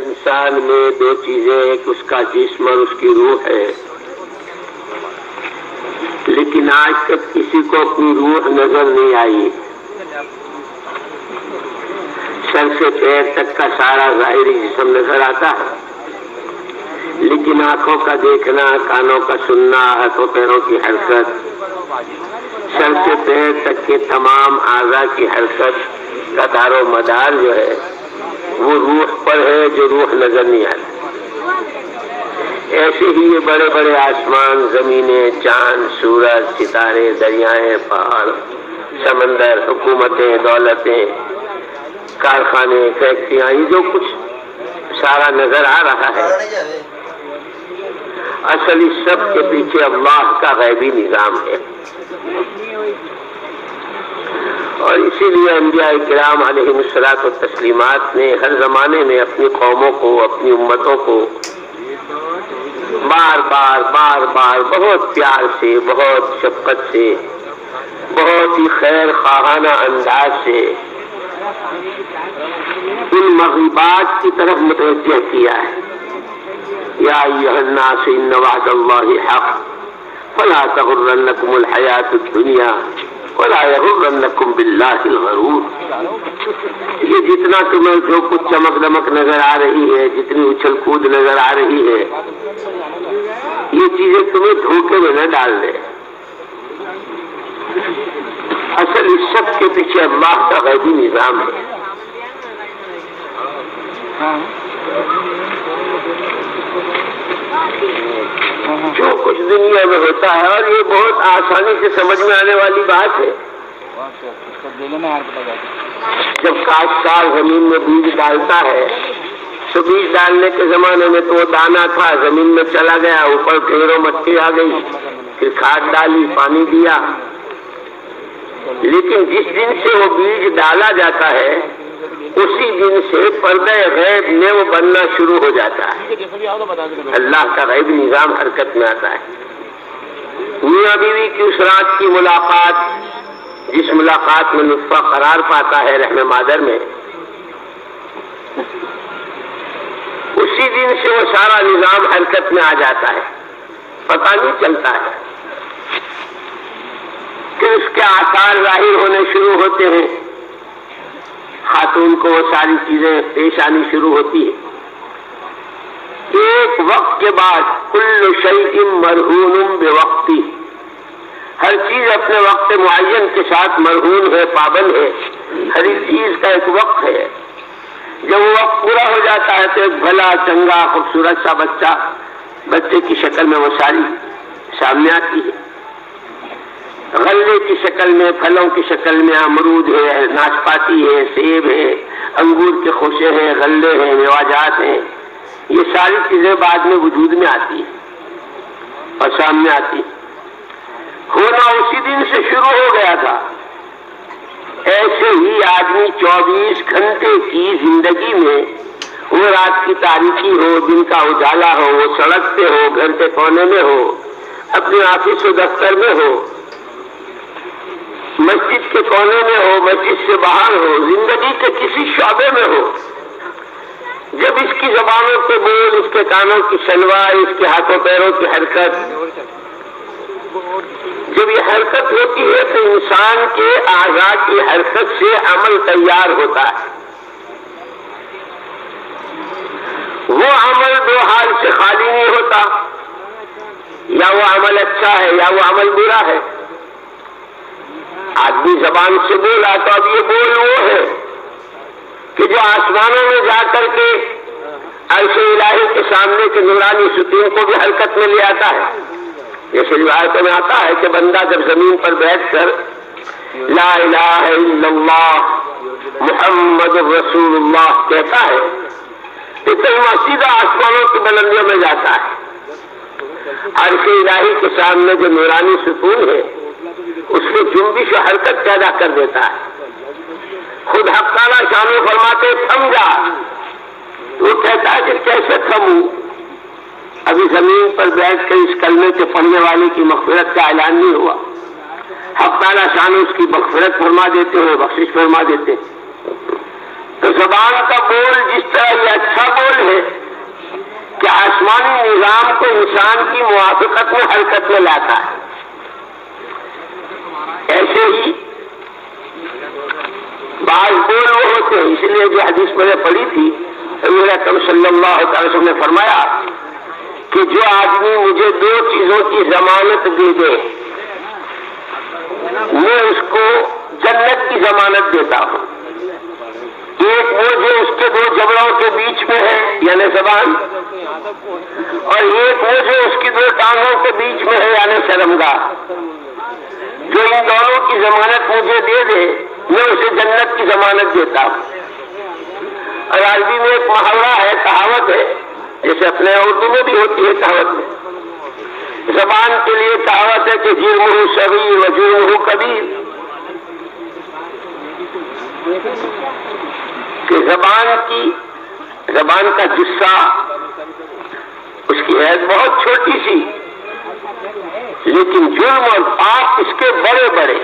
انسان میں دو چیزیں، ایک اس کا جسم اور اس کی روح ہے، لیکن آج تک کسی کو اپنی روح نظر نہیں آئی۔ سر سے پیر تک کا سارا ظاہری جسم نظر آتا ہے، لیکن آنکھوں کا دیکھنا، کانوں کا سننا، ہاتھوں پیروں کی حرکت، سر سے پیر تک کے تمام اعضاء کی حرکت کا دار و مدار جو ہے وہ روح پر ہے، جو روح نظر نہیں آتی۔ ایسے ہی یہ بڑے بڑے آسمان، زمینیں، چاند، سورج، ستارے، دریائیں، پہاڑ، سمندر، حکومتیں، دولتیں، کارخانے، فیکٹریاں، یہ جو کچھ سارا نظر آ رہا ہے، اصل اس سب کے پیچھے اللہ کا غیبی نظام ہے۔ اور اسی لیے انبیاء کرام علیہم الصلاۃ والتسلیمات نے ہر زمانے میں اپنی قوموں کو، اپنی امتوں کو بار بار بہت پیار سے، بہت شفقت سے، بہت ہی خیر خواہانہ انداز سے ان مغیبات کی طرف متوجہ کیا ہے۔ یا ایھا الناس ان وعد اللہ حق فلا تغرنکم الحیاۃ الدنیا ولا یغرنکم باللہ الغرور۔ یہ جتنا تمہیں جو کچھ چمک دمک نظر آ رہی ہے، جتنی اچھل کود نظر آ رہی ہے، یہ چیزیں تمہیں دھوکے میں نہ ڈال دے۔ اصل اس سب کے پیچھے اللہ کا غیبی نظام ہے۔ جو کچھ دنیا میں ہوتا ہے، اور یہ بہت آسانی سے سمجھ میں آنے والی بات ہے۔ جب کاشتکار زمین میں بیج ڈالتا ہے تو بیج ڈالنے کے زمانے میں تو وہ دانا تھا، زمین میں چلا گیا، اوپر ڈھیروں مٹی آ گئی، پھر کھاد ڈالی، پانی دیا، لیکن جس دن سے وہ بیج ڈالا جاتا ہے اسی دن سے پردہ غیب میں وہ بننا شروع ہو جاتا ہے۔ اللہ کا غیبی نظام حرکت میں آتا ہے۔ میاں بیوی کی اس رات کی ملاقات، جس ملاقات میں نطفہ قرار پاتا ہے رحم مادر میں، اسی دن سے وہ سارا نظام حرکت میں آ جاتا ہے، پتہ نہیں چلتا ہے کہ اس کے آثار ظاہر ہونے شروع ہوتے ہیں۔ خاتون کو وہ ساری چیزیں پیش آنی شروع ہوتی ہے۔ ایک وقت کے بعد کل شیء مرہون بوقتی، ہر چیز اپنے وقت معین کے ساتھ مرہون ہے، پابند ہے۔ ہر چیز کا ایک وقت ہے۔ جب وہ وقت پورا ہو جاتا ہے تو ایک بھلا چنگا خوبصورت سا بچے کی شکل میں وہ ساری سامنے آتی ہے، غلے کی شکل میں، پھلوں کی شکل میں، امرود ہے، ناشپاتی ہے، سیب ہے، انگور کے خوشے ہیں، غلے ہیں، میوجات ہیں، یہ ساری چیزیں بعد میں وجود میں آتی ہیں اور سامنے آتی ہیں۔ ہونا اسی دن سے شروع ہو گیا تھا۔ ایسے ہی آدمی 24 گھنٹے کی زندگی میں، وہ رات کی تاریکی ہو، دن کا اجالا ہو، وہ سڑک پہ ہو، گھر کے کونے میں ہو، اپنے آفس و دفتر میں ہو، مسجد کے کونے میں ہو، مسجد سے باہر ہو، زندگی کے کسی شعبے میں ہو، جب اس کی زبانوں کے بول، اس کے کانوں کی شنوا، اس کے ہاتھوں پیروں کی حرکت، جب یہ حرکت ہوتی ہے تو انسان کے اعضاء کی حرکت سے عمل تیار ہوتا ہے۔ وہ عمل دو حال سے خالی نہیں ہوتا، یا وہ عمل اچھا ہے یا وہ عمل برا ہے۔ آدمی زبان سے بولا تو اب یہ بول وہ ہے کہ جو آسمانوں میں جا کر کے عرش الہی کے سامنے کے نورانی ستون کو بھی حرکت میں لے آتا ہے۔ جیسے روایتوں میں آتا ہے کہ بندہ جب زمین پر بیٹھ کر لا الہ الا اللہ محمد رسول اللہ کہتا ہے تو وہ سیدھا آسمانوں کی بلندیوں میں جاتا ہے۔ عرش الہی کے سامنے جو نورانی ستون ہے اس میں جنبش و حرکت پیدا کر دیتا ہے۔ خود حق تعالیٰ شان فرماتے تھم جا، وہ کہتا ہے کہ کیسے تھموں، ابھی زمین پر بیٹھ کر اس کلمے کے پڑھنے والے کی مغفرت کا اعلان نہیں ہوا۔ حق تعالیٰ شان اس کی مغفرت فرما دیتے ہیں، بخشش فرما دیتے ہیں۔ تو زبان کا بول جس طرح یہ اچھا بول ہے، انسان کی موافقت میں حرکت میں لاتا ہے۔ ایسے ہی بعض بول وہ ہوتے ہیں، اس لیے جو حدیث میں نے پڑھی تھی نبی اکرم صلی اللہ علیہ وسلم نے فرمایا کہ جو آدمی مجھے دو چیزوں کی ضمانت دے دے میں اس کو جنت کی ضمانت دیتا ہوں۔ ایک وہ جو اس کے دو جبڑوں کے بیچ میں ہے یعنی زبان، اور ایک وہ جو اس کی دو ٹانگوں کے بیچ میں ہے یعنی شرمگاہ۔ جو ان دونوں کی ضمانت مجھے دے دے میں اسے جنت کی ضمانت دیتا ہوں۔ اور عربی میں ایک محاورہ ہے، کہاوت ہے، جیسے اپنے اردو میں بھی ہوتی ہے کہاوت میں۔ زبان کے لیے کہاوت ہے کہ جرمہ صغیر و جرمہ کبیر، کہ زبان کا جسہ اس کی حید بہت چھوٹی سی، لیکن جرم اور پاپ اس کے بڑے بڑے،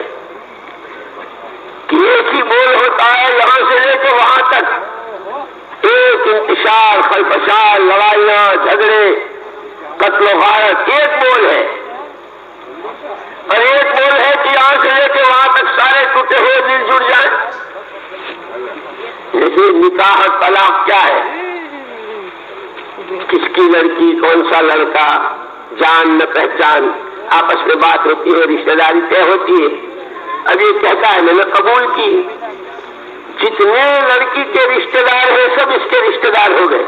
کہ ایک ہی بول ہوتا ہے یہاں سے لے کے وہاں تک، ایک انتشار خلفشار لڑائیاں جھگڑے قتل و غارت ایک بول ہے، اور ایک بول ہے کہ یہاں سے لے کے وہاں تک سارے ٹوٹے ہوئے دل جڑ جائیں۔ جیسے نکاح طلاق کیا ہے، کس کی لڑکی کون سا لڑکا، جان نہ پہچان، آپس میں بات ہوتی ہے، رشتہ داری طے ہوتی ہے، اب یہ کہتا ہے میں نے قبول کی، جتنے لڑکی کے رشتہ دار ہیں سب اس کے رشتہ دار ہو گئے،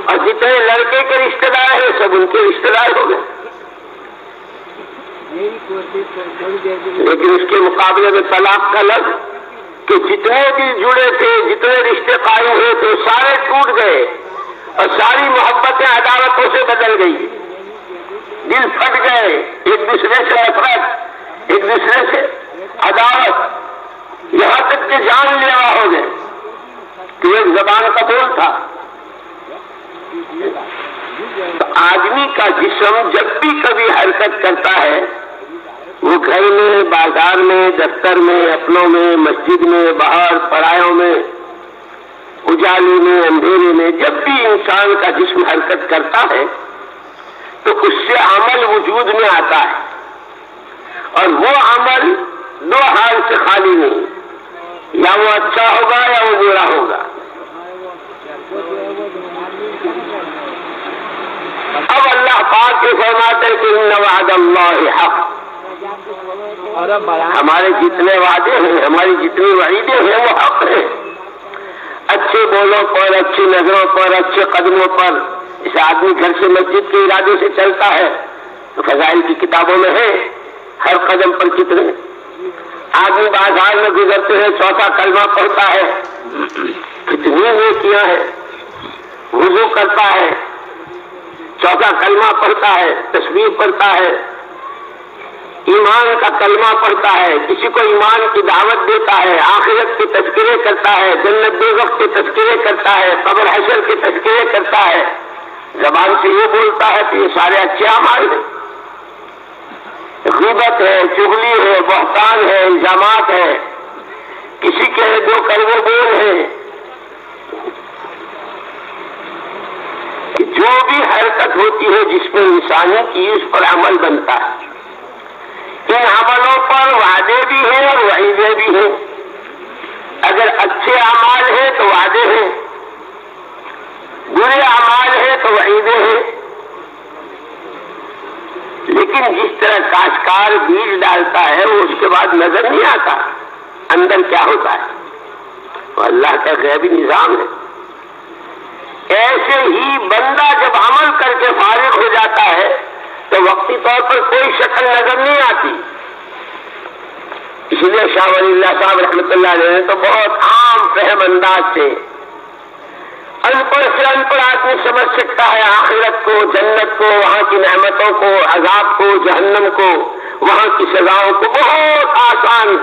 اور جتنے لڑکے کے رشتہ دار ہیں سب ان کے رشتہ دار ہو گئے۔ لیکن اس کے مقابلے میں طلاق کا لفظ کہ جتنے دل جڑے تھے، جتنے رشتے قائم ہوئے تھے سارے ٹوٹ گئے، اور ساری محبتیں عداوتوں سے بدل گئی، دل پھٹ گئے، ایک دوسرے سے نفرت، ایک دوسرے سے عداوت، یہاں تک کہ جان لیوا ہو گئے، کہ ایک زبان کا بول تھا۔ تو آدمی کا جسم جب بھی کبھی حرکت کرتا ہے، وہ گھر میں، بازار میں، دفتر میں، اپنوں میں، مسجد میں، باہر پرایوں میں، اجالے میں، اندھیرے میں، جب بھی انسان کا جسم حرکت کرتا ہے تو اس سے عمل وجود میں آتا ہے، اور وہ عمل دو حال سے خالی نہیں، یا وہ اچھا ہوگا یا وہ برا ہوگا۔ اب اللہ پاک کے فرماتے ہیں کہ ان وعد اللہ حق، ہمارے جتنے وعدے ہیں، ہماری جتنی وعیدیں ہیں وہ حق ہیں۔ اچھے بولوں پر، اچھی نظروں پر، اچھے قدموں پر، اس آدمی گھر سے مسجد کے ارادے سے چلتا ہے تو فضائل کی کتابوں میں ہے، ہر قدم پر کتنے آدمی بازار میں گزرتے ہیں چوتھا کلمہ پڑھتا ہے، کتنی نیکیاں ہیں، وضو کرتا ہے چوتھا کلمہ پڑھتا ہے، تسبیح پڑھتا ہے، ایمان کا کلمہ پڑھتا ہے، کسی کو ایمان کی دعوت دیتا ہے، آخرت کے تذکرے کرتا ہے، جنت دوزخ کے تذکرے کرتا ہے، قبر حشر کے تذکرے کرتا ہے، زبان سے یہ بولتا ہے کہ یہ سارے اچھے اعمال ہیں۔ غیبت ہے، چغلی ہے، بہتان ہے، الزامات ہے، کسی کے دو کڑوے بول ہیں، کہ جو بھی حرکت ہوتی ہے جس میں انسانی کی اس پر عمل بنتا ہے۔ ان عملوں پر وعدے بھی ہیں اور وعیدیں بھی ہیں۔ اگر اچھے اعمال ہیں تو وعدے ہیں، برے اعمال ہیں تو وعیدیں ہیں۔ لیکن جس طرح کاشتکار بیج ڈالتا ہے وہ اس کے بعد نظر نہیں آتا اندر کیا ہوتا ہے، وہ اللہ کا غیبی نظام ہے۔ ایسے ہی بندہ جب عمل کر کے فارغ ہو جاتا ہے تو وقتی طور پر کوئی شکل نظر نہیں آتی۔ اس لیے شاہ ولی اللہ صاحب رحمۃ اللہ علیہ نے تو بہت عام فہم انداز سے ان پڑھ سے ان پڑھ آدمی سمجھ سکتا ہے آخرت کو، جنت کو، وہاں کی نعمتوں کو، عذاب کو، جہنم کو، وہاں کی سزاؤں کو بہت آسان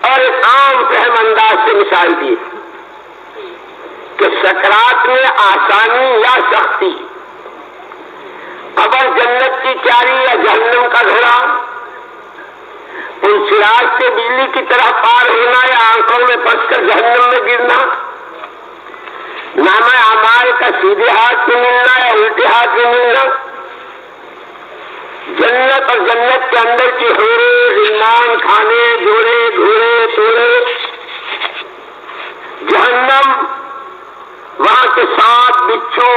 اور ایک عام فہم انداز سے مثال دی کہ سکرات میں آسانی یا سختی، قبر جنت کی کیاری یا جہنم کا گھڑا، ان سراج سے بجلی کی طرح پار ہونا یا آنکھوں میں پھنس کر جہنم میں گرنا، نامہ اعمال کا سیدھے ہاتھ میں ملنا یا الٹے ہاتھ میں ملنا، جنت اور جنت کے اندر کی حورے غلمان کھانے جوڑے گھوڑے توڑے، جہنم وہاں کے سانپ بچھو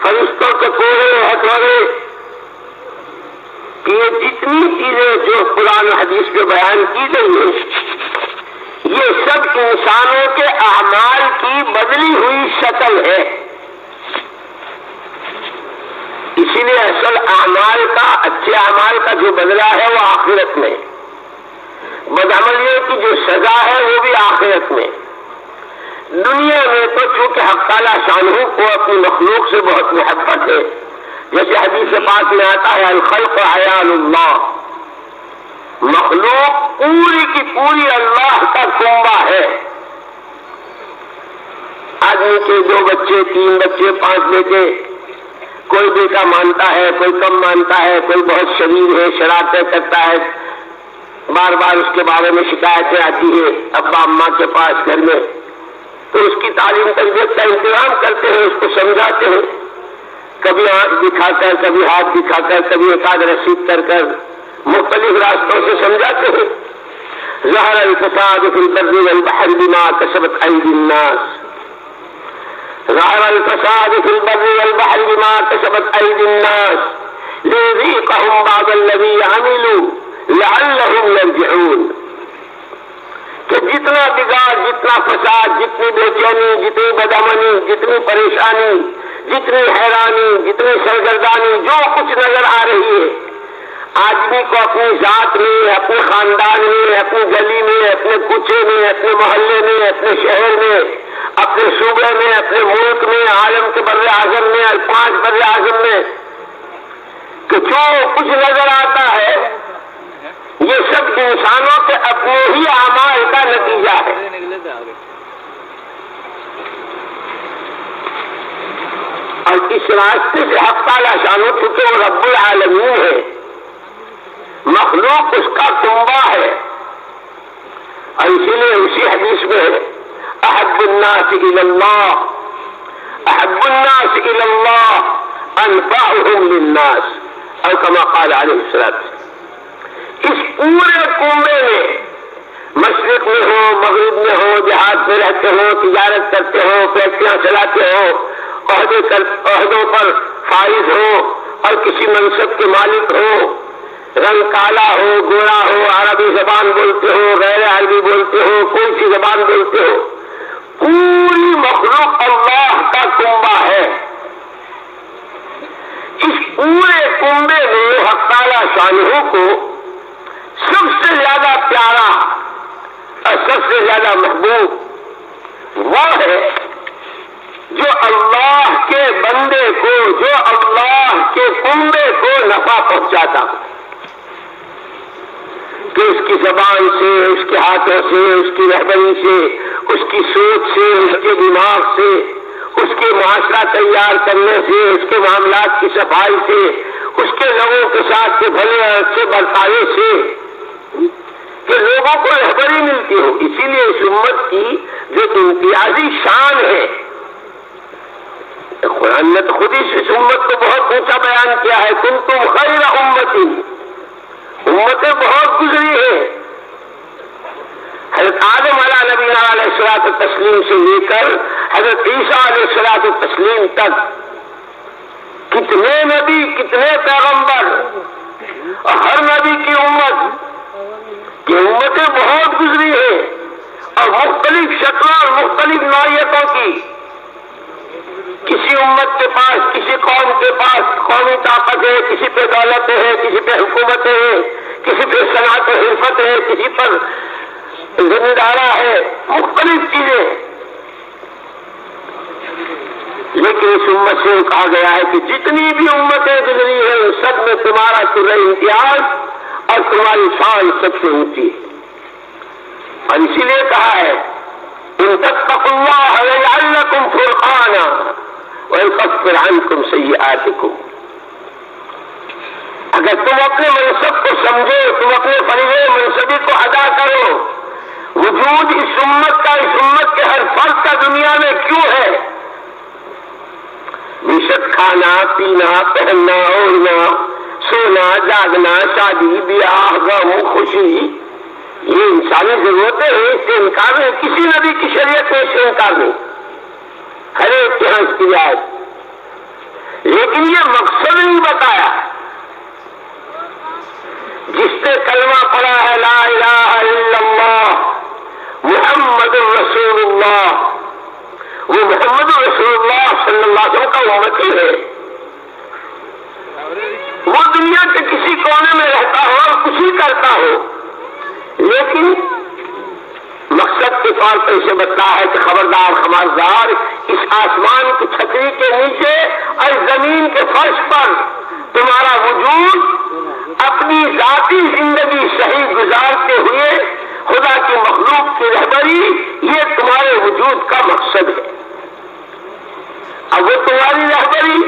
فرشتوں کے کوڑے ہتھوڑے، یہ جتنی چیزیں جو قرآن و حدیث میں بیان کی گئی ہیں، یہ سب انسانوں کے اعمال کی بدلی ہوئی شکل ہے۔ اسی لیے اصل اعمال کا، اچھے اعمال کا جو بدلہ ہے وہ آخرت میں، بدعملیوں کی جو سزا ہے وہ بھی آخرت میں۔ دنیا میں تو چونکہ حق تعالیٰ شانہ کو اپنی مخلوق سے بہت محبت ہے، جیسے حدیث پاک میں آتا ہے الخلق عیال اللہ، مخلوق پوری کی پوری اللہ کا کنبہ ہے۔ آدمی کے 2 بچے 3 بچے 5 بیٹے، کوئی بیٹا مانتا ہے کوئی کم مانتا ہے، کوئی بہت شریر ہے شرارتیں کرتا ہے، بار بار اس کے بارے میں شکایتیں آتی ہیں ابا اماں کے پاس گھر میں، تو اس کی تعلیم تربیت کا انتظام کرتے ہیں، اس کو سمجھاتے ہیں، کبھی آنکھ دکھا کر، کبھی ہاتھ دکھا کر، کبھی ایک رسید کر کر مختلف راستوں سے سمجھاتے ہیں۔ ظہر الفساد فی البر والبحر بما کسبت ایدی الناس، ظہر الفساد فی البر والبحر بما کسبت ایدی الناس لیذیقہم بعض الذی عملوا لعلہم یرجعون، کہ جتنا بگاڑ، جتنا فساد، جتنی بے چینی، جتنی بدامنی، جتنی پریشانی، جتنی حیرانی، جتنی سرگردانی جو کچھ نظر آ رہی ہے، آدمی کو اپنی ذات میں، اپنے خاندان میں، اپنی گلی میں، اپنے کوچے میں، اپنے محلے میں، اپنے شہر میں، اپنے صوبے میں، اپنے ملک میں، عالم کے بر اعظم میں، 5 بر اعظم میں، کہ جو کچھ نظر آتا ہے یہ سب انسانوں کے اپنے ہی اعمال کا نتیجہ ہے۔ اور اس راستے سے حق تعالیٰ شانہ چونکہ وہ رب العالمین ہے، مخلوق اس کا کنبہ ہے، اور اسی لیے اسی حدیث میں احب الناس الی اللہ، احب الناس الی اللہ انفعهم للناس، اور کما قال علیہ الصلوۃ۔ اس پورے کنبے میں، مشرق میں ہو، مغرب میں ہو، دیہات میں رہتے ہو، تجارت کرتے ہو، فیکٹریاں چلاتے ہو، عہدوں پر فائز ہو اور کسی منصب کے مالک ہو، رنگ کالا ہو گورا ہو، عربی زبان بولتے ہو غیر عربی بولتے ہو، کوئی سی زبان بولتے ہو، پوری مخلوق اللہ کا کنبہ ہے۔ اس پورے کنبے میں حق تعالیٰ شانہ کو سب سے زیادہ پیارا اور سب سے زیادہ محبوب وہ ہے جو اللہ کے بندے کو، جو اللہ کے کنبے کو نفع پہنچاتا ہو، کہ اس کی زبان سے، اس کے ہاتھوں سے، اس کی رہبری سے، اس کی سوچ سے، اس کے دماغ سے، اس کے معاشرہ تیار کرنے سے، اس کے معاملات کی صفائی سے، اس کے لوگوں کے ساتھ کے بھلے اور اچھے برتاوے سے، کہ لوگوں کو رہبری ملتی ہو۔ اسی لیے اس امت کی جو امتیازی شان ہے، قرآن نے تو خود اس امت کو بہت اونچا بیان کیا ہے، کنتم خیر امتی، امتیں بہت گزری ہیں، حضرت آدم علیہ نبینا علیہ الصلوۃ والتسلیم سے لے کر حضرت عیسیٰ علیہ الصلوۃ والتسلیم تک کتنے نبی، کتنے پیغمبر، اور ہر نبی کی امت کہ امتیں بہت گزری ہیں، اور مختلف شکلوں اور مختلف نوعیتوں کی۔ کسی امت کے پاس، کسی قوم کے پاس قومی طاقت ہے، کسی پہ دولت ہے، کسی پہ حکومتیں ہیں، کسی پہ صنعت و حرفت ہے، کسی پر زمیندارہ ہے، مختلف چیزیں، لیکن اس امت سے کہا گیا ہے کہ جتنی بھی امتیں گزری ہیں ان سب میں تمہارا سر امتیاز اور تمہاری شان سب سے اونچی ہے۔ اور اسی لیے کہا ہے ان تتقوا اللہ یجعل لکم فرقانا ویکفر عنکم سیئاتکم، اگر تم اپنے منصب کو سمجھو، تم اپنے فریضے منصبی کو ادا کرو، وجود اس امت کا، اس امت کے ہر فرد کا دنیا میں کیوں ہے؟ شک کھانا پینا پہننا اوڑھنا سونا جاگنا شادی بیاہ غم خوشی یہ انسانی ضرورتیں ہیں، اس سے انکار نہیں، کسی نبی کی شریعت میں اس سے انکار نہیں، ہر ایک کے یہاں اس کی رعایت، لیکن یہ مقصد نہیں بتایا۔ جس نے کلمہ پڑھا ہے لا الہ الا اللہ محمد رسول اللہ، وہ محمد رسول اللہ صلی اللہ علیہ وسلم کا امتی ہے، وہ دنیا کے کسی کونے میں رہتا ہو اور کچھ ہی کرتا ہو، لیکن مقصد کے طور پر اسے بتایا ہے کہ خبردار خبردار اس آسمان کی چھتری کے نیچے اور زمین کے فرش پر تمہارا وجود اپنی ذاتی زندگی صحیح گزارتے ہوئے خدا کی مخلوق کی رہبری یہ تمہارے وجود کا مقصد ہے۔ اب وہ تمہاری رہبری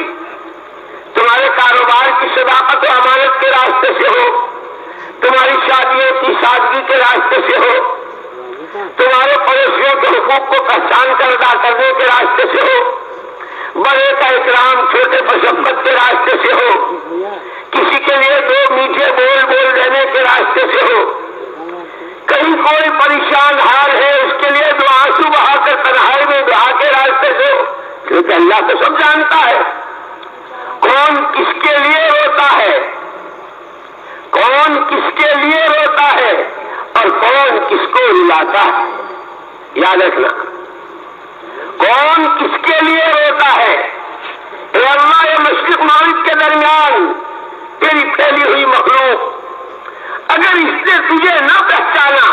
تمہارے کاروبار کی صداقت و امانت کے راستے سے ہو، تمہاری شادیوں کی سادگی کے راستے سے ہو، تمہارے پڑوسیوں کے حقوق کو پہچان کر ادا کرنے کے راستے سے ہو، بڑے کا اکرام چھوٹے پر شفقت کے راستے سے ہو، کسی کے لیے دو میٹھے بول بول دینے کے راستے سے ہو، کہیں کوئی پریشان حال ہے اس کے لیے دو آنسو بہا کر تنہائی میں دعا کے راستے سے ہو، کیونکہ اللہ تو سب جانتا ہے کون کس کے لیے روتا ہے، کون کس کے لیے روتا ہے اور کون کس کو رلاتا ہے۔ یاد رکھنا کون کس کے لیے روتا ہے۔ اے اللہ یہ مشرق مغرب کے درمیان تیری پھیلی ہوئی مخلوق اگر اس نے تجھے نہ پہچانا،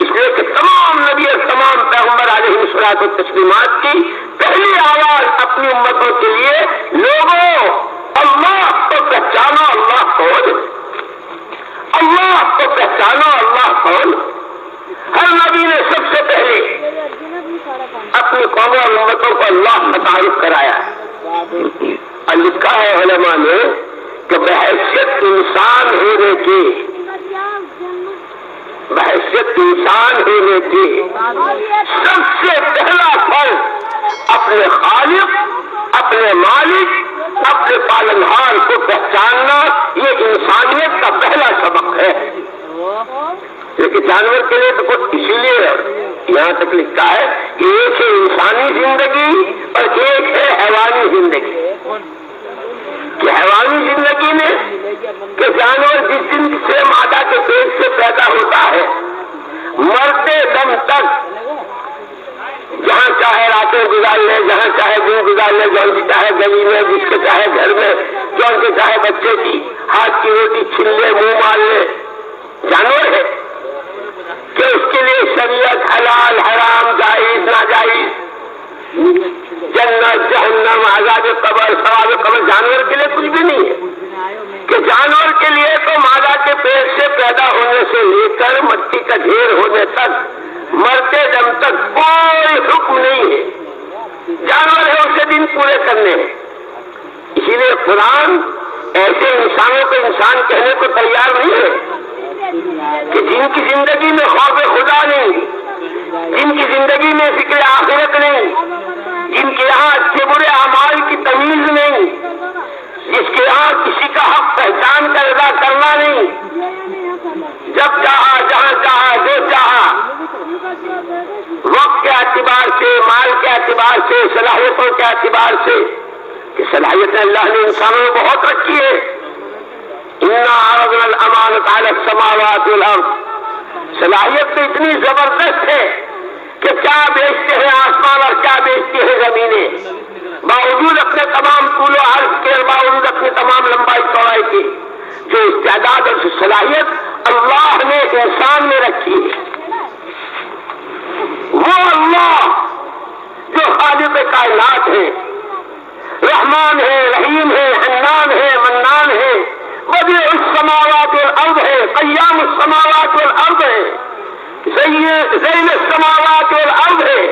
اس لیے کہ تمام نبی اور تمام پیغمبر علیہ الصلوۃ والتسلیمات کی پہلی آواز اپنی امتوں کے لیے لوگوں اللہ کو پہچانو، اللہ کون، اللہ کو پہچانو، اللہ کون۔ ہر نبی نے سب سے پہلے اپنی قوموں اور امتوں کو اللہ کا تعارف کرایا ہے، اور لکھا ہے علماء نے کہ بحیثیت انسان ہونے کی، بحیثیت انسان ہونے کی سب سے پہلا فرض اپنے خالق، اپنے مالک، اپنے پالنہار کو پہچاننا یہ انسانیت کا پہلا سبق ہے۔ لیکن جانور کے لیے تو کچھ اسی لیے یہاں تک لکھا ہے کہ ایک ہے انسانی زندگی اور ایک ہے حیوانی زندگی، کہ حیوانی زندگی میں کہ جانور جس دن سے مادہ کے پیٹ سے پیدا ہوتا ہے مرتے دم تک جہاں چاہے راتیں گزار لے، جہاں چاہے دن گزار لے، جہاں کی چاہے گلی میں، جس کے چاہے گھر میں، جہاں کے چاہے بچے کی ہاتھ کی روٹی چھین لے، منہ مار لے، جانور ہے کہ اس کے لیے شریعت حلال حرام جائز ناجائز جنت جہنم عذاب قبر ثواب قبر جانور کے لیے کچھ بھی نہیں ہے، کہ جانور کے لیے تو مادہ کے پیٹ سے پیدا ہونے سے لے کر مٹی کا ڈھیر ہونے تک مرتے دم تک کوئی حکم نہیں ہے، جانور ہے اسے دن پورے کرنے ہیں۔ اسی لیے قرآن ایسے انسانوں کو انسان کہنے کو تیار نہیں ہے کہ جن کی زندگی میں خوف خدا نہیں، جن کی زندگی میں فکر آخرت نہیں، جن کے یہاں اچھے برے اعمال کی تمیز نہیں، جس کے یہاں کسی کا حق پہچان کر ادا کرنا نہیں، جب چاہا جہاں چاہا جو چاہا وقت کے اعتبار سے، مال کے اعتبار سے، صلاحیتوں کے اعتبار سے، کہ صلاحیتیں اللہ نے انسانوں میں بہت رکھی ہے۔ اِنَّا عَرَضْنَا الْأَمَانَةَ عَلَى السَّمَاوَاتِ وَالْأَرْضِ، صلاحیت تو اتنی زبردست ہے کہ کیا بیچتے ہیں آسمان اور کیا بیچتے ہیں زمینیں، باوجود اپنے تمام طول و عرض کے، باوجود اپنی تمام لمبائی چوڑائی کی، جو استعداد اور صلاحیت اللہ نے انسان میں رکھی ہے، وہ اللہ جو خالق کائنات ہے، رحمان ہے، رحیم ہے، حنان ہے، منان ہے، بدیع السماوات والارض ہے، قیام السماوات والارض ہے، زین السماوات والارض ہے،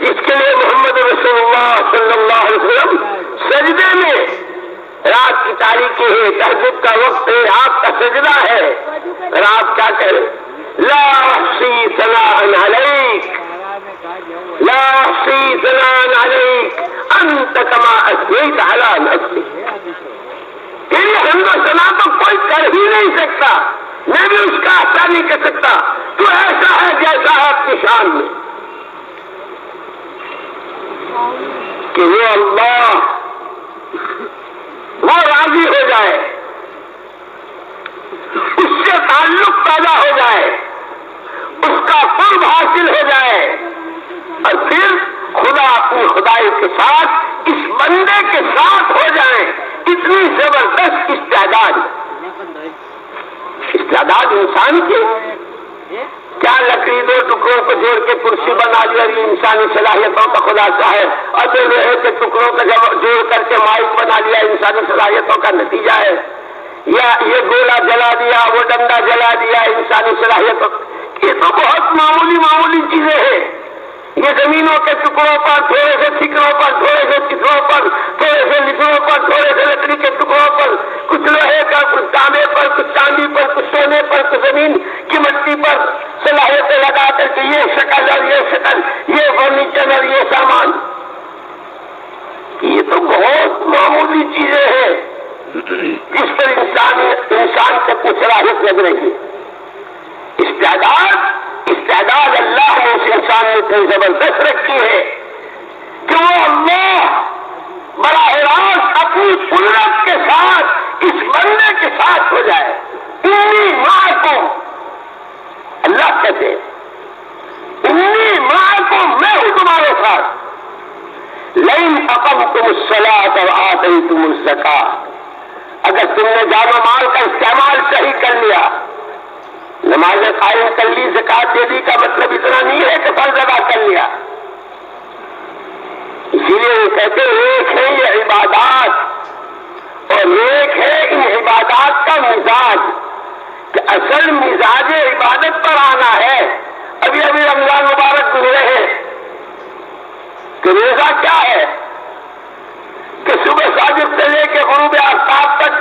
اس کے لیے محمد رسول اللہ صلی اللہ علیہ وسلم سجدے میں، رات کی تاریکی ہے، تہجد کا وقت ہے، آپ کا سجدہ ہے، اور آپ کیا کہیں لا احصی ثناء علیک، لا احصی ثناء علیک، انت کما اثنیت علی نفسک، تیری حمد و ثنا تو کوئی کر ہی نہیں سکتا، میں بھی اس کا احسان نہیں کر سکتا، تو ایسا ہے جیسا ہے اپنی شان میں، کہ وہ اللہ وہ راضی ہو جائے، اس سے تعلق پیدا ہو جائے، اس کا قرب حاصل ہو جائے، اور پھر خدا اپنی خدائی کے ساتھ اس بندے کے ساتھ ہو جائیں۔ اتنی زبردست استعداد انسان کی، کیا لکڑی دو ٹکڑوں کو جوڑ کے کرسی بنا دیا، یہ انسانی صلاحیتوں کا خلاصہ ہے، اور جو لوہے کے ٹکڑوں کو جوڑ کر کے مائک بنا لیا انسانی صلاحیتوں کا نتیجہ ہے، یا یہ گولا جلا دیا، وہ ڈنڈا جلا دیا انسانی صلاحیتوں، یہ تو بہت معمولی چیزیں ہیں۔ یہ زمینوں کے ٹکڑوں پر، تھوڑے سے ٹھکروں پر، تھوڑے سے چتروں پر، تھوڑے سے لکڑوں پر، تھوڑے سے لکڑی کے ٹکڑوں پر، کچھ لوہے کا، کچھ تانبے پر، کچھ چاندی پر، کچھ سونے پر، کچھ زمین کی مٹی پر صلاحیتیں لگا کر کے یہ شکل اور یہ شکل، یہ فرنیچر اور یہ سامان، یہ تو بہت معمولی چیزیں ہیں جس پر انسان کو کچھ صلاحیت لگ رہی ہے۔ استعداد اللہ نے اس انسان نے اتنی زبردست رکھی ہے کہ وہ اللہ براہ راست اپنی قدرت کے ساتھ اس بندے کے ساتھ ہو جائے۔ انی معکم، اللہ کہتے انی معکم، میں ہوں تمہارے ساتھ، لئن اقمتم الصلاۃ وآتیتم الزکاۃ، اگر تم نے جان و مال کا استعمال صحیح کر لیا، نمازیں قائم کر لی، زکات دے دی، کا مطلب اتنا نہیں ہے کہ فرض ادا کر لیا، اسی لیے وہ کہتے ایک ہے یہ عبادات اور ایک ہے ان عبادات کا مزاج، کہ اصل مزاج عبادت پر آنا ہے۔ ابھی رمضان مبارک گزرے ہیں کہ روزہ کیا ہے کہ صبح صادق سے لے کے غروب آفتاب تک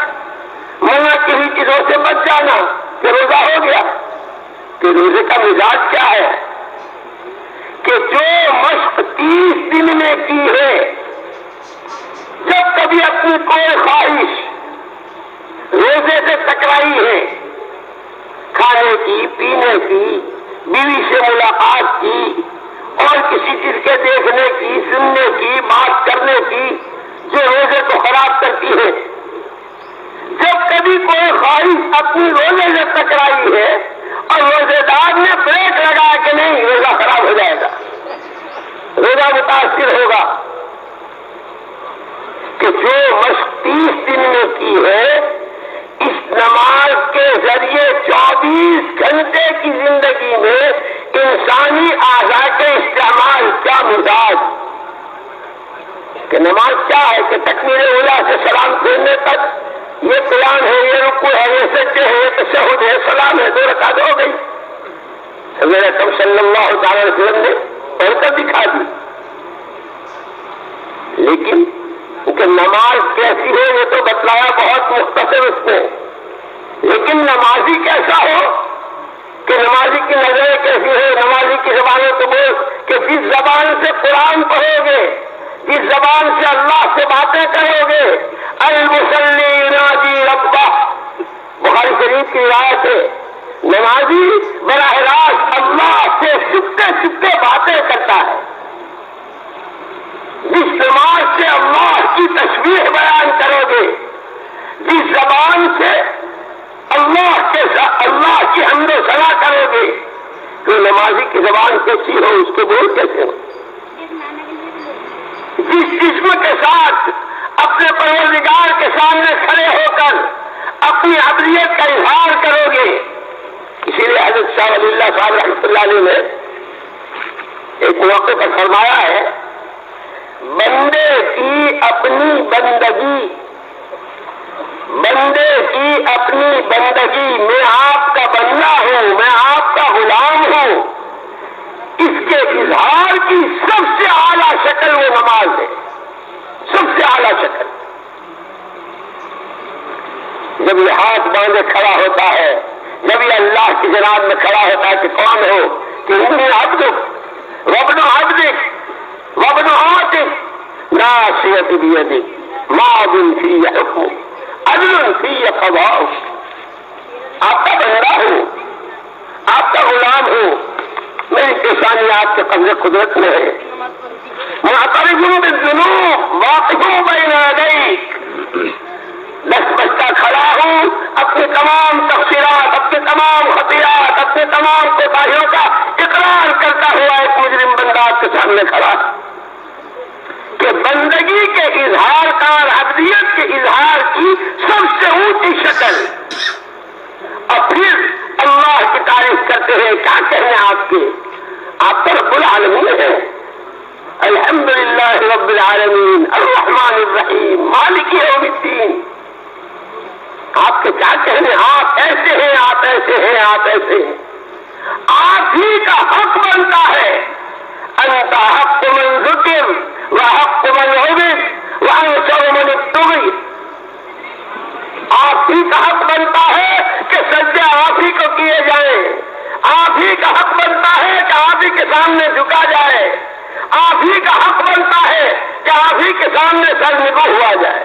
منع کی ہوئی چیزوں سے بچ جانا، کہ روزہ ہو گیا۔ کہ روزے کا مزاج کیا ہے کہ جو مشق 30 دن میں کی ہے، جب کبھی اپنی کوئی خواہش روزے سے ٹکرائی ہے، کھانے کی، پینے کی، بیوی سے ملاقات کی، اور کسی چیز کے دیکھنے کی، سننے کی، بات کرنے کی، جو روزے کو خراب کرتی ہے، جب کبھی کوئی خواہش اپنی روزے سے ٹکرائی ہے اور روزے دار نے بریک لگایا کہ نہیں روزہ خراب ہو جائے گا، روزہ متاثر ہوگا، کہ جو مشق 30 دن میں کی ہے، اس نماز کے ذریعے 24 گھنٹے کی زندگی میں انسانی اعضاء کے استعمال کیا مزاج، کہ نماز کیا ہے کہ تکبیر اولیٰ سے سلام پھیرنے تک یہ قیام ہے، یہ رکوع ہے، یہ سجدے ہے، یہ تشہد ہے، سلام ہے، 2 رکعت ہو گئی، حضرت اکرم صلی اللہ تعالی علیہ وسلم نے پڑھ کر دکھا دی۔ لیکن کہ نماز کیسی ہے یہ تو بتلایا بہت مختصر اس نے، لیکن نمازی کیسا ہو، کہ نمازی کی نظریں کیسی ہے، نمازی کی زبانیں تو بول، کہ جس زبان سے قرآن پڑھو گے، جس زبان سے اللہ سے باتیں کرو گے، المصلی یناجی ربہ، بخاری شریف کی روایت ہے، نمازی براہ راست اللہ سے چھپتے چھپتے باتیں کرتا ہے، جس نماز سے اللہ کی تسبیح بیان کرو گے، جس زبان سے اللہ کی حمد و ثنا کرو گے، تو نمازی کی زبان کیسی ہو، اس کے بول کیسے ہو، جس جسم کے ساتھ اپنے پروردگار کے سامنے کھڑے ہو کر اپنی عبدیت کا اظہار کرو گے۔ اسی لیے حضرت شاہ ولی اللہ صاحب رحمۃ اللہ علیہ نے ایک موقع پر فرمایا ہے، بندے کی اپنی بندگی، بندے کی اپنی بندگی، میں آپ کا بندہ ہوں، میں آپ کا غلام ہوں، اس کے اظہار کی سب سے اعلیٰ شکل وہ نماز ہے، سب سے اعلیٰ شکل۔ جب یہ ہاتھ باندھے کھڑا ہوتا ہے، جب یہ اللہ کی جناب میں کھڑا ہوتا ہے کہ کون ہو، کہ انی عبدک وابن عبدک وابن عاتق، ناصیۃ بیدک ماض فی حکمک عدل فی قضاؤک. آپ کا بندہ ہوں، آپ کا غلام ہوں، میری پیشانی آپ کے قبضے قدرت میں ہے. معترف بالذنوب واقف بین یدیک، دست بچتا کھڑا ہوں، اپنی تمام تقصیرات، اپنے تمام خطیئات، اپنے تمام کوتاہیوں کا اقرار کرتا ہوا ایک مجرم بندہ آپ کے سامنے کھڑا کہ بندگی کے اظہار کا اور عبدیت کے اظہار کی سب سے اونچی شکل. اور پھر اللہ کی تعریف کرتے ہیں. کیا کہنے آپ کے؟ آپ تو رب العالمین ہیں. الحمدللہ رب العالمین الرحمن الرحیم مالک یوم الدین. آپ کے کیا کہنے؟ آپ ایسے ہیں، آپ ایسے ہیں، آپ ایسے ہیں. آپ ہی کا حق بنتا ہے. انت حق من ذکر وحق من عبد وانصر من ابتغی. آپ ہی کا حق بنتا ہے کہ سجدے آپ ہی کو کیے جائیں. آپ ہی کا حق بنتا ہے کہ آپ ہی کے سامنے جھکا جائے. آپ ہی کا حق بنتا ہے کہ آپ ہی کے سامنے سر نگو ہوا جائے.